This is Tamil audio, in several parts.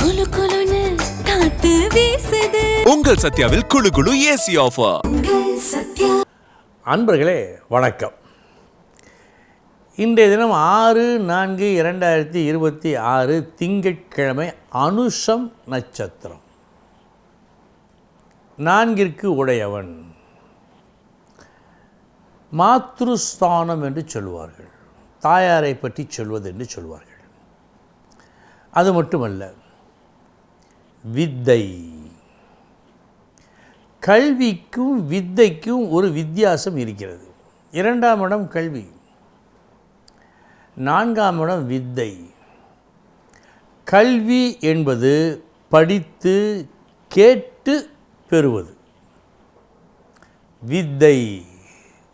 குளு குளுன்னு காத்து வீசுது. உங்கள் சத்யாவில் குளு குளு ஏசி ஆஃபர். அன்பர்களே வணக்கம். இன்றைய தினம் 6/4/2026 திங்கட்கிழமை அனுஷம் நட்சத்திரம். 4ற்கு உடையவன். மாத்ருஸ்தானம் என்று சொல்வார்கள், தாயாரை பற்றி சொல்வது என்று சொல்வார்கள். அது மட்டுமல்ல, வித்தை. கல்விக்கும் வித்தைக்கும் ஒரு வித்தியாசம் இருக்கிறது. 2ஆம் இடம் கல்வி, 4ஆம் இடம் வித்தை. கல்வி என்பது படித்து கேட்டு பெறுவது. வித்தை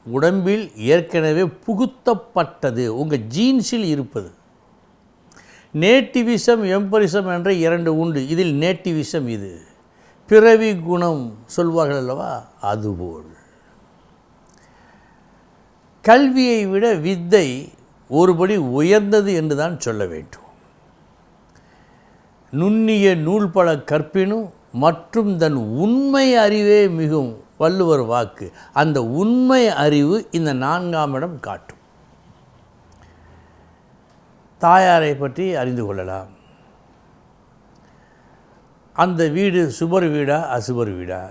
உடம்பில் ஏற்கனவே புகுத்தப்பட்டது, உங்கள் ஜீன்ஸில் இருப்பது. நேட்டிவிசம் எம்பரிசம் என்ற 2 உண்டு. இதில் நேட்டிவிசம் இது. பிறவி குணம் சொல்வார்கள் அல்லவா, அதுபோல் கல்வியை விட வித்தை ஒருபடி உயர்ந்தது என்று தான் சொல்ல வேண்டும். நுண்ணிய நூல்பல கற்பினும் மற்றும் தன் உண்மை அறிவே மிகும், வள்ளுவர் வாக்கு. அந்த உண்மை அறிவு இந்த 4ஆம் இடம் காட்டும். தாயாரை பற்றி அறிந்து கொள்ளலாம். அந்த வீடு சுபர் வீடா அசுபர் வீடா,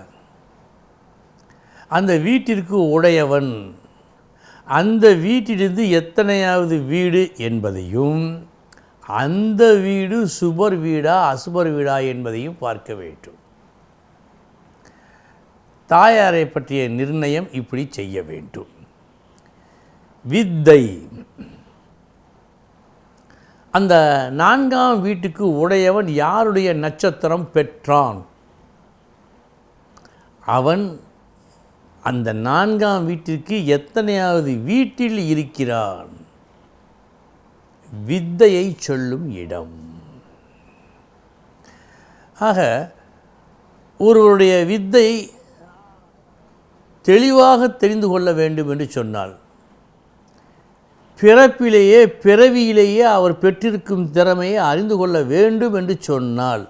அந்த வீட்டிற்கு உடையவன் அந்த வீட்டிலிருந்து எத்தனையாவது வீடு என்பதையும், அந்த வீடு சுபர் வீடா அசுபர் வீடா என்பதையும் பார்க்க வேண்டும். தாயாரை பற்றிய நிர்ணயம் இப்படி செய்ய வேண்டும். வித்தை. அந்த 4ஆம் வீட்டுக்கு உடையவன் யாருடைய நட்சத்திரம் பெற்றான், அவன் அந்த 4ஆம் வீட்டிற்கு எத்தனையாவது வீட்டில் இருக்கிறான். வித்தையை சொல்லும் இடம். ஆக ஒருவருடைய வித்தை தெளிவாக தெரிந்து கொள்ள வேண்டும் என்று சொன்னால், பிறவியிலேயே அவர் பெற்றிருக்கும் திறமையை அறிந்து கொள்ள வேண்டும் என்று சொன்னால்,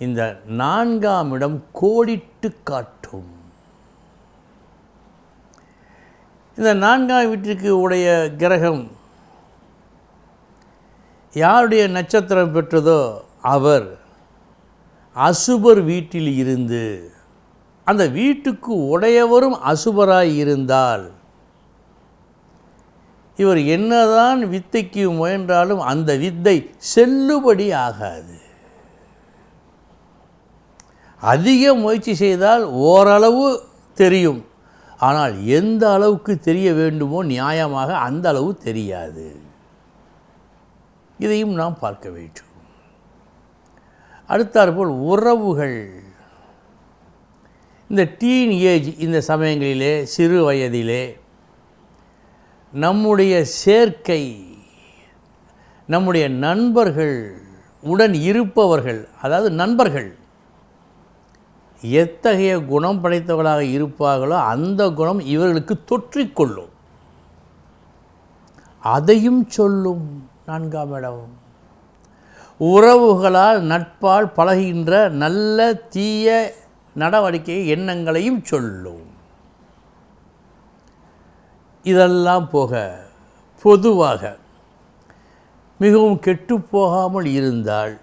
இந்த 4ஆம் இடம் கோடிட்டு காட்டும். இந்த 4ஆம் வீட்டிற்கு உடைய கிரகம் யாருடைய நட்சத்திரம் பெற்றதோ அவர் அசுபர் வீட்டில் இருந்து, அந்த வீட்டுக்கு உடையவரும் அசுபராய் இருந்தால், இவர் என்னதான் வித்தைக்கு முயன்றாலும் அந்த வித்தை செல்லுபடி ஆகாது. அதிக முயற்சி செய்தால் ஓரளவு தெரியும், ஆனால் எந்த அளவுக்கு தெரிய வேண்டுமோ நியாயமாக அந்த அளவு தெரியாது. இதையும் நாம் பார்க்க வேண்டும். அடுத்தாற்போல் உறவுகள். இந்த டீன் ஏஜ், இந்த சமயங்களிலே சிறு வயதிலே நம்முடைய சேர்க்கை, நம்முடைய நண்பர்கள், உடன் இருப்பவர்கள், அதாவது நண்பர்கள் எத்தகைய குணம் படைத்தவர்களாக இருப்பார்களோ அந்த குணம் இவர்களுக்கு தொற்றிக்கொள்ளும். அதையும் சொல்லும் 4ஆம் இடம். உறவுகளால் நட்பால் பழகின்ற நல்ல தீய நடவடிக்கை எண்ணங்களையும் சொல்லும். இதெல்லாம் போக பொதுவாக மிகவும் கெட்டுப்போகாமல் இருந்தால்,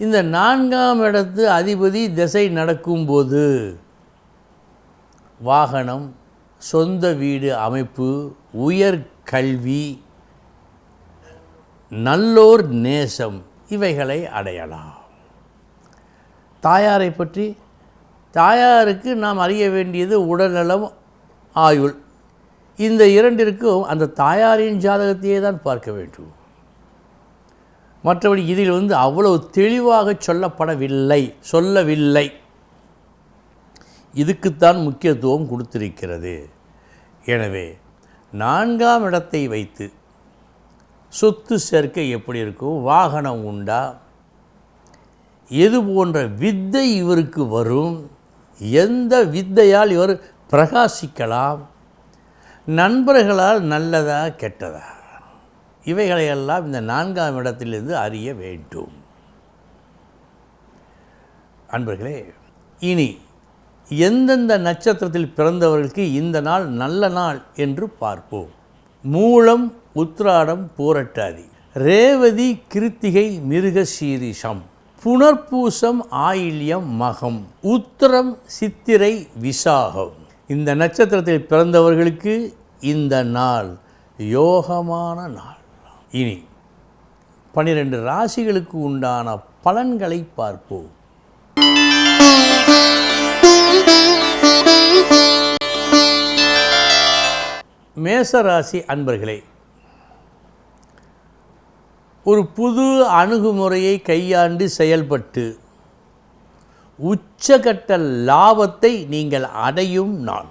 இந்த 4ஆம் இடத்து அதிபதி திசை நடக்கும்போது வாகனம், சொந்த வீடு அமைப்பு, உயர்கல்வி, நல்லோர் நேசம் இவைகளை அடையலாம். தாயாரை பற்றி, தாயாருக்கு நாம் அறிய வேண்டியது உடல்நலம், ஆயுள். இந்த 2ற்கும் அந்த தாயாரின் ஜாதகத்தையே தான் பார்க்க வேண்டும். மற்றபடி இதில் அவ்வளவு தெளிவாக சொல்லவில்லை. இதுக்குத்தான் முக்கியத்துவம் கொடுத்திருக்கிறது. எனவே 4ஆம் இடத்தை வைத்து சொத்து சேர்க்கை எப்படி இருக்கும், வாகனம் உண்டா, எது போன்ற வித்தை இவருக்கு வரும், எந்த வித்தையால் இவர் பிரகாசிக்கலாம், நண்பர்களால் நல்லதா கெட்டதா, இவைகளையெல்லாம் இந்த 4ஆம் இடத்திலிருந்து அறிய வேண்டும். அன்பர்களே, இனி எந்தெந்த நட்சத்திரத்தில் பிறந்தவர்களுக்கு இந்த நாள் நல்ல நாள் என்று பார்ப்போம். மூலம், உத்திராடம், பூரட்டாதி, ரேவதி, கிருத்திகை, மிருகசீரிஷம், புனர்பூசம், ஆயில்யம், மகம், உத்திரம், சித்திரை, விசாகம். இந்த நட்சத்திரத்தில் பிறந்தவர்களுக்கு இந்த நாள் யோகமான நாள். இனி 12 ராசிகளுக்கு உண்டான பலன்களை பார்ப்போம். மேசராசி அன்பர்களே, ஒரு புது அணுகுமுறையை கையாண்டு செயல்பட்டு உச்சகட்ட லாபத்தை நீங்கள் அடையும் நாள்.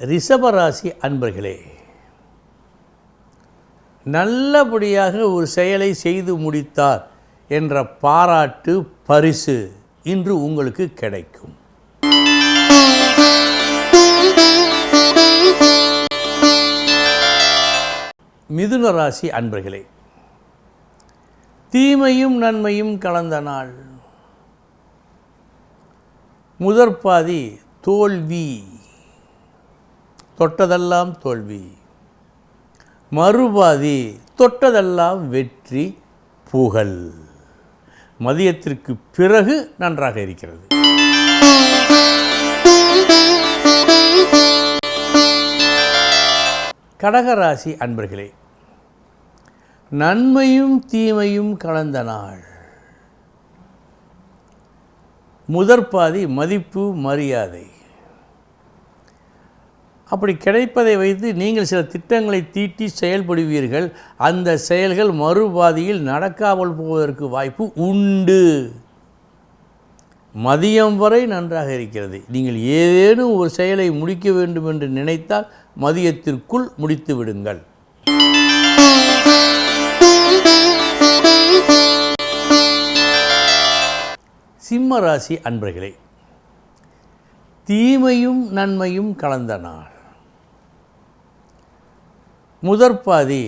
ரிஷபராசி அன்பர்களே, நல்லபடியாக ஒரு செயலை செய்து முடித்தார் என்ற பாராட்டு, பரிசு இன்று உங்களுக்கு கிடைக்கும். மிதுன ராசி அன்பர்களே, தீமையும் நன்மையும் கலந்த நாள். முதற்பாதி தோல்வி, தொட்டதெல்லாம் தோல்வி. மறுபாதி தொட்டதெல்லாம் வெற்றி, புகழ். மதியத்திற்கு பிறகு நன்றாக இருக்கிறது. கடகராசி அன்பர்களே, நன்மையும் தீமையும் கலந்த நாள். முதற்பாதி மதிப்பு, மரியாதை. அப்படி கிடைப்பதை வைத்து நீங்கள் சில திட்டங்களை தீட்டி செயல்படுவீர்கள். அந்த செயல்கள் மறுபாதியில் நடக்காமல் போவதற்கு வாய்ப்பு உண்டு. மதியம் வரை நன்றாக இருக்கிறது. நீங்கள் ஏதேனும் ஒரு செயலை முடிக்க வேண்டும் என்று நினைத்தால் மதியத்திற்குள் முடித்து விடுங்கள். சிம்ம ராசி அன்பர்களே, தீமையும் நன்மையும் கலந்த நாள். முதற்பாதி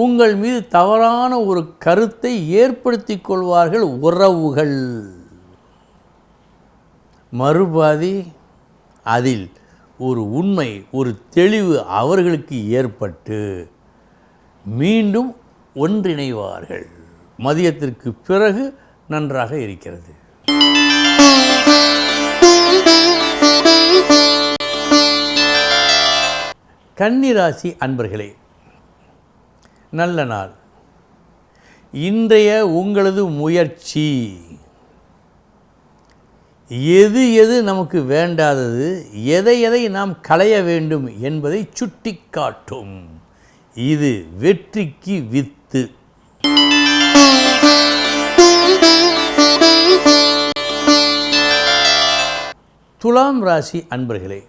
உங்கள் மீது தவறான ஒரு கருத்தை ஏற்படுத்திக் கொள்வார்கள் உறவுகள். மறுபாதி அதில் ஒரு உண்மை, ஒரு தெளிவு அவர்களுக்கு ஏற்பட்டு மீண்டும் ஒன்றிணைவார்கள். மதியத்திற்கு பிறகு நன்றாக இருக்கிறது. கன்னிராசி அன்பர்களே, நல்ல நாள். இன்றைய உங்களது முயற்சி எது எது நமக்கு வேண்டாதது, எதை எதை நாம் களைய வேண்டும் என்பதை சுட்டிக்காட்டும். இது வெற்றிக்கு வித்து. துலாம் ராசி அன்பர்களே,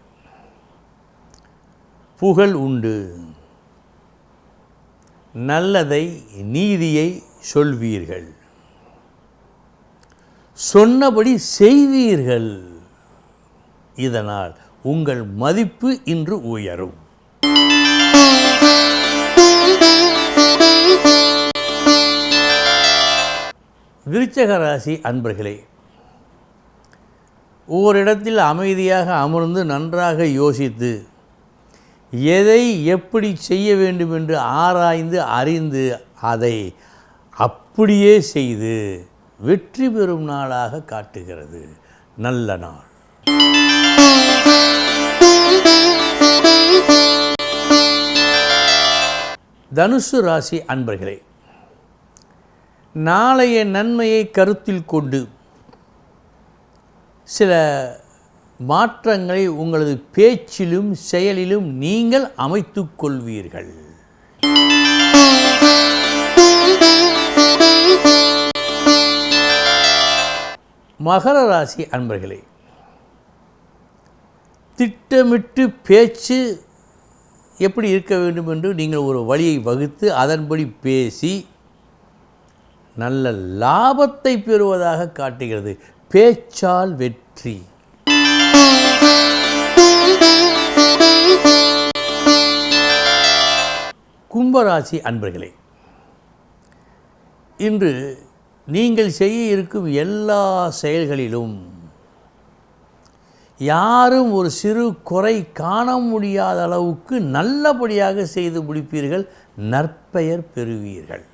புகழ் உண்டு. நல்லதை, நீதியை சொல்வீர்கள். சொன்னபடி செய்வீர்கள். இதனால் உங்கள் மதிப்பு இன்று உயரும். விருச்சிக ராசி அன்பர்களே, ஓரிடத்தில் அமைதியாக அமர்ந்து நன்றாக யோசித்து எதை எப்படி செய்ய வேண்டும் என்று ஆராய்ந்து அறிந்து அதை அப்படியே செய்து வெற்றி பெறும் நாளாக காட்டுகிறது. நல்ல நாள். தனுசு ராசி அன்பர்களே, நாளைய நன்மையை கருத்தில் கொண்டு சில மாற்றங்களை உங்களது பேச்சிலும் செயலிலும் நீங்கள் அமைத்துக் கொள்வீர்கள். மகர ராசி அன்பர்களே, திட்டமிட்டு பேச்சு எப்படி இருக்க வேண்டும் என்று நீங்கள் ஒரு வழியை வகுத்து அதன்படி பேசி நல்ல லாபத்தை பெறுவதாக காட்டுகிறது. பேச்சால் வெற்றி. கும்பராசி அன்பர்களே, இன்று நீங்கள் செய்ய இருக்கும் எல்லா செயல்களிலும் யாரும் ஒரு சிறு குறை காண முடியாத அளவுக்கு நல்லபடியாக செய்து முடிப்பீர்கள், நற்பெயர் பெறுவீர்கள்.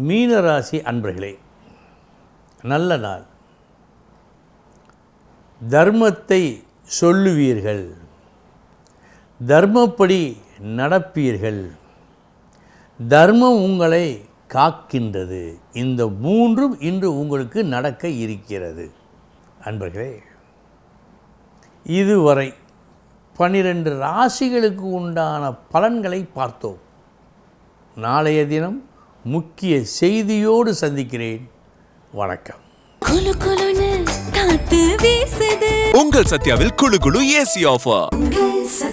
மீனராசி அன்பர்களே, நல்ல நாள். தர்மத்தை சொல்லுவீர்கள், தர்மப்படி நடப்பீர்கள், தர்மம் உங்களை காக்கின்றது. இந்த மூன்றும் இன்று உங்களுக்கு நடக்க இருக்கிறது. அன்பர்களே, இதுவரை 12 ராசிகளுக்கு உண்டான பலன்களை பார்த்தோம். நாளைய தினம் முக்கிய செய்தியோடு சந்திக்கிறேன். வணக்கம். குளு குளுன்னு காத்து வீசுது. உங்கள் சத்யாவில் குளு குளு ஏசி ஆஃபர். உங்கள் சத்யா.